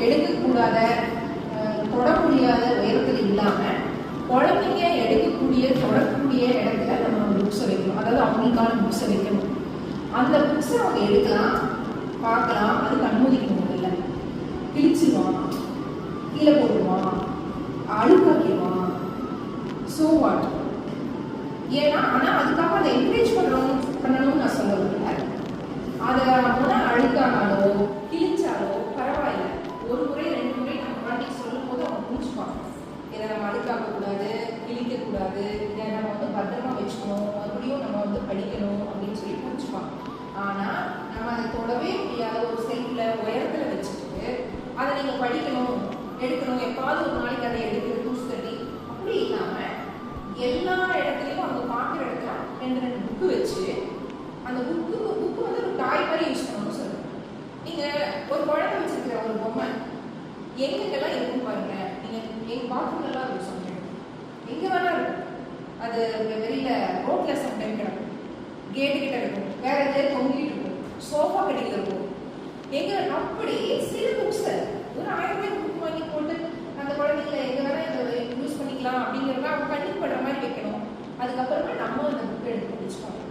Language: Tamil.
எடுக்கக்கூடாத தொட முடியாத உயரத்தில் இல்லாமல் குழந்தைங்க எடுக்கக்கூடிய தொடக்கூடிய இடத்துல நம்ம புக்ஸை வைக்கணும். அதாவது அவங்களுக்கான புக்ஸை வைக்கணும். அந்த புக்ஸை அவங்க எடுக்கலாம், பார்க்கலாம், அதுக்கு அனுமதிக்கணும். இல்லை கிழிச்சிடுவான், கீழே போடுவான், அழுக்காக்கிடுவான், ஸோ வாட். ஏன்னா ஆனால் அதுக்காக அதை என்கரேஜ் பண்ணணும்னு நான் சொல்ல வரல. அதை அவனால் அழுக்கானாலோ கிழிச்சாலோ பரவாயில்ல, ஒரு முறை 2 முறை நம்ம குழந்தைக்கு சொல்லும் போது அவங்க புரிஞ்சுப்பாங்க. இதை நம்ம அழுக்காக்கக்கூடாது, கிழிக்கக்கூடாது, இதை நம்ம பத்திரமா வச்சுக்கணும், மறுபடியும் நம்ம படிக்கணும் அப்படின்னு சொல்லி புரிஞ்சுப்பாங்க. ஆனால் நம்ம அதை தொடவே முடியாத ஒரு செல்ஃபில் உயரத்தில் வச்சுட்டு அதை நீங்கள் படிக்கணும், எடுக்கணும், எப்பாவது ஒரு நாளைக்கு அதை எடுக்கிற தூசு தட்டி அப்படி இல்லாமல் எல்லா இடத்துலையும் அவங்க பார்க்குற இடத்துல 2 புக்கு வச்சு அந்த புக்கு ஒரு டாய் மாதிரி யூஸ் பண்ணணும்னு சொல்லுங்கள். நீங்கள் ஒரு குழந்தை வச்சுருக்கிற ஒரு பொம்மை எங்கெங்கெல்லாம் இருக்கும் பாருங்க. நீங்கள் எங்கள் பாத்ரூம்லாம் இருக்கும், சம்டைம் எங்கே வேணா இருக்கும். அது வெளியில் ரோட்டில் சம்டைம் கிடக்கும், கேட்டு கிட்ட இருக்கும், வேற எதாவது தொங்கிட்டு இருக்கும், சோஃபா கட்டியில் இருக்கும். எங்கே அப்படி சில புக்ஸை ஒரு 1000 ரூபாய் புக் வாங்கி போட்டு அந்த குழந்தைங்களை எங்கே வேணா இதை யூஸ் பண்ணிக்கலாம் அப்படிங்கிறத அவங்க கண்டிப்பாக படுற மாதிரி வைக்கணும். அதுக்கப்புறமா நம்ம அந்த புக்கை எடுத்து படிச்சுக்கோங்க.